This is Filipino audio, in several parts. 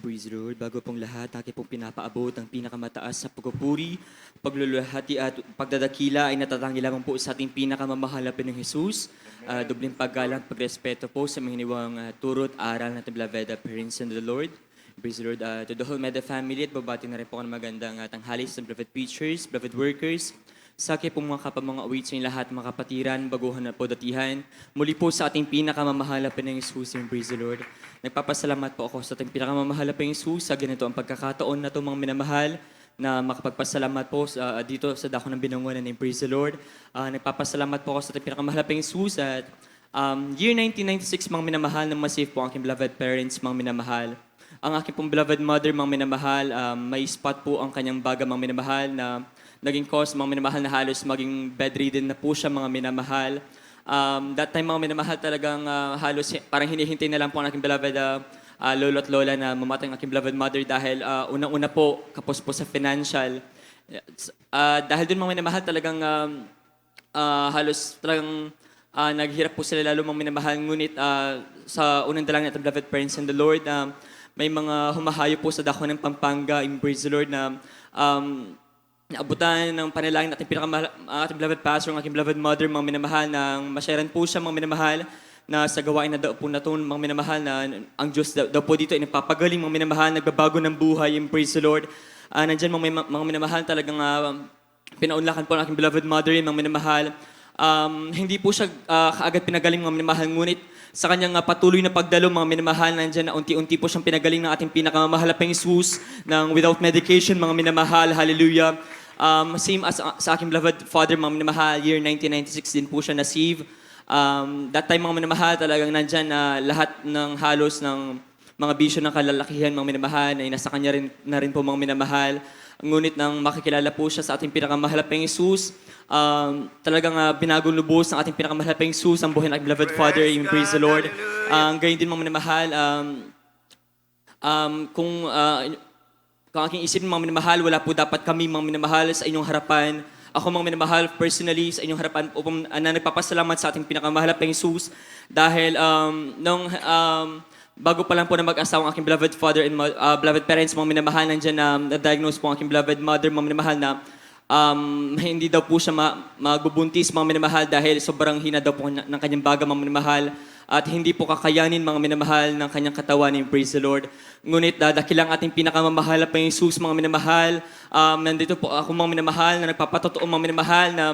Praise the Lord. Bago pong lahat, aking pong pinapaabot ang pinakamataas sa pagpupuri, pagluluhati at pagdadakila ay natatangi lamang po sa ating pinakamamahal na Pinoong Jesus. Dobleng paggalang at pagrespeto po sa mga hiniwang turot aral ng beloved parents in the Lord. Praise the Lord. To the whole Meda family at babati na rin po ng magandang tanghalis ng beloved preachers, beloved workers, sa aking pong mga kapamang awit sa inyo lahat, mga kapatiran, baguhan at podatihan. Muli po sa ating pinakamamahal na Pinoong Jesus, praise the Lord. Nagpapasalamat po ako sa ating pinakamamahal na Pinoong Jesus sa ganito ang pagkakataon na ito mga minamahal na makapagpasalamat po dito sa dako ng binangonan ng praise the Lord. Nagpapasalamat po ako sa ating pinakamamahal na Pinoong Jesus at year 1996 mga minamahal na masave po ang aking beloved parents, mga minamahal. Ang aking pong beloved mother, mga minamahal, may spot po ang kanyang baga, mga minamahal, na naging cause, mga minamahal, na halos maging bedridden na po siya, mga minamahal. That time, mga minamahal, talagang halos parang hinihintay na lang po ang aking beloved lolo at lola na mamatay ang aking beloved mother dahil unang-una po, kapos po sa financial. Dahil dun, mga minamahal, talagang halos talagang naghihirap po sila lalo, mga minamahal. Ngunit sa unang dalangin at beloved parents in the Lord, may mga humahayo po sa dako ng Pampanga, praise the Lord, na naabutan ng panalangin natin ating beloved pastor, ang aking beloved mother, mga minamahal, na masyaran po siya, mga minamahal, na sa gawain na daw po na ito, mga minamahal, na ang Diyos daw po dito ay nagpapagaling, mga minamahal, nagbabago ng buhay, praise the Lord. Nandyan mga minamahal, talagang pinaunlakan po ng aking beloved mother, mga minamahal. Hindi po siya kaagad pinagaling, mga minamahal, ngunit sa kanyang patuloy na pagdalo, mga minamahal, nandyan na unti-unti po siyang pinagaling ng ating pinakamamahal na Jesus ng without medication, mga minamahal, hallelujah. Same as sa aking beloved father, mga minamahal, year 1996 din po siya na-save. That time, mga minamahal, talagang nandyan na lahat ng halos ng mga bisyo ng kalalakihan, mga minamahal, ay nasa kanya na rin po, mga minamahal. Ngunit nang makikilala po siya sa ating pinakamahal na Jesus, talagang binagong lubos ng ating pinakamahal na Jesus ang buhay ng aking beloved Father, praise the Lord. Gayon din, mga minamahal, kung aking isipin, mga minamahal, wala po dapat kami, mga minamahal, sa inyong harapan. Ako, mga minamahal, personally, sa inyong harapan, upang nagpapasalamat sa ating pinakamahal na Jesus dahil bago pa lang po na mag-asawa ang aking beloved father and beloved parents, mga minamahal, nandiyan na-diagnose po ang aking beloved mother, mga minamahal, na hindi daw po siya magbubuntis, mga minamahal, dahil sobrang hina daw po ng kanyang baga, mga minamahal, at hindi po kakayanin, mga minamahal, ng kanyang katawan, praise the Lord. Ngunit dakilang ating pinakamamahal na Jesus, mga minamahal, nandito po ako, mga minamahal, na nagpapatotoo, mga minamahal, na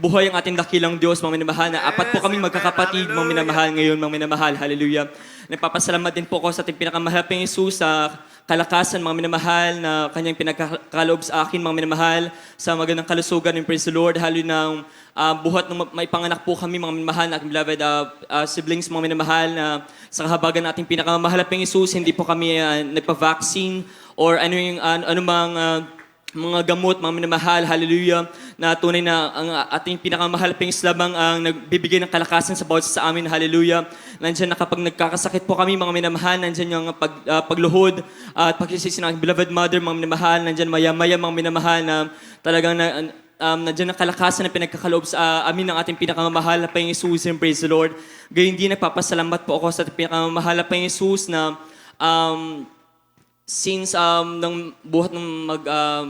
buhay ang ating dakilang Diyos, mga minamahal, na apat po kami magkakapatid, mga minamahal, ngayon, mga minamahal, hallelujah. Nagpapasalamat din po ako sa ating pinakamahal na Jesus sa kalakasan, mga minamahal, na kanyang pinagkakaloob sa akin, mga minamahal, sa magandang kalusugan, praise the Lord, hallelujah, buhat ng may panganak po kami, mga minamahal, na aking beloved siblings, mga minamahal, na sa kahabagan nating pinakamamahal na Jesus, hindi po kami nagpa-vaccine or anumang mga gamot, mga minamahal, hallelujah, na tunay na ang ating pinakamahal na lamang ang nagbibigay ng kalakasan sa bawat sa amin, hallelujah. Nandiyan na kapag nagkakasakit po kami, mga minamahal, nandiyan yung pagluhod at pagsisisi ng beloved mother, mga minamahal, nandiyan maya-maya, mga minamahal, na talagang nandiyan ang kalakasan na pinagkakaloob sa amin ng ating pinakamamahal na Jesus, praise the Lord. Gayun din, nagpapasalamat po ako sa ating pinakamamahal na Jesus na since nang buhat nung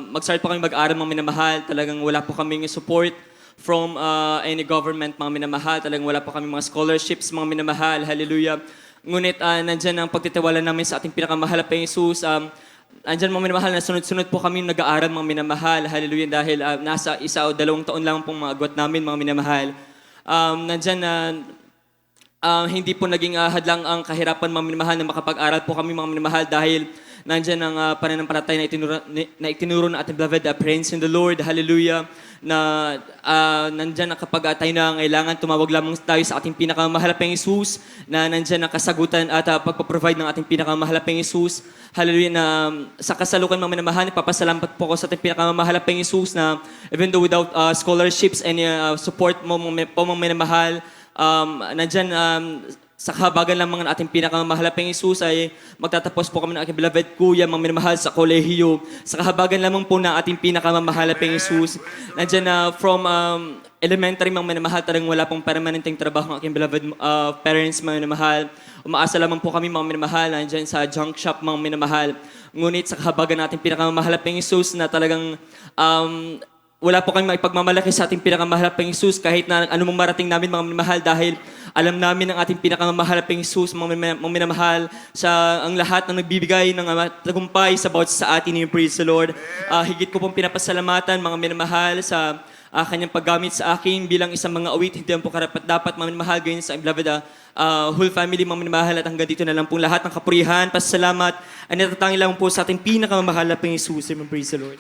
mag-start po kami mag-aral, mga minamahal, talagang wala po kaming support from any government, mga minamahal. Talagang wala po kaming mga scholarships, mga minamahal, hallelujah. Ngunit nandyan ang pagtitiwala namin sa ating pinakamahal na Jesus. Andyan, mga minamahal, na sunod-sunod po kami nag-aaral, mga minamahal, hallelujah, dahil nasa 1 o 2 taon lang pong mga agwat namin, mga minamahal. Nandyan na hindi po naging hadlang ang kahirapan, mga minamahal, na makapag-aral po kami, mga minamahal, dahil nandyan ang pananampalataya na itinuro na ating beloved friends in the Lord, hallelujah, na nandyan na kapag tayo na kailangan, tumawag lamang tayo sa ating pinakamahal na Jesus, na nandyan ang kasagutan at pagpaprovide ng ating pinakamahal na Jesus, hallelujah, na sa kasalukan, mga minamahal, ipapasalamat po ko sa ating pinakamahal na Jesus, na even though without scholarships and support mo, mga minamahal, nandyan sa kahabagan lamang ng ating pinakamamahal na Panginoong Hesus ay magtatapos po kami ng aking beloved kuya, mga minamahal sa kolehiyo. Sa kahabagan lamang po ng ating pinakamamahal na Panginoong Hesus. Nandiyan na from elementary, mga minamahal, talagang wala pong permanenteng trabaho ng aking beloved parents, mga minamahal. Umaasa lamang po kami, mga minamahal, nandiyan sa junk shop, mga minamahal. Ngunit sa kahabagan nating pinakamamahal na Panginoong Hesus na talagang wala po kayong maipagmamalaki sa ating pinakamamahal na Panginoong Hesus kahit na anumang marating namin, mga minamahal, dahil alam namin ang ating pinakamamahal na Panginoong Hesus, mga minamahal, sa ang lahat ng nagbibigay ng tagumpay sa bawat sa atin. Praise the Lord. Higit ko pong pinapasalamatan, mga minamahal, sa kanyang paggamit sa akin bilang isang mga awit. Hindi lang po karapat-dapat, mga minamahal, ganyan sa beloved whole family, mga minamahal, at hanggang dito na lang po lahat ng kapurihan, pasalamat, ay natatangi lang po sa ating pinakamamahal na Panginoong Hesus. Praise the Lord.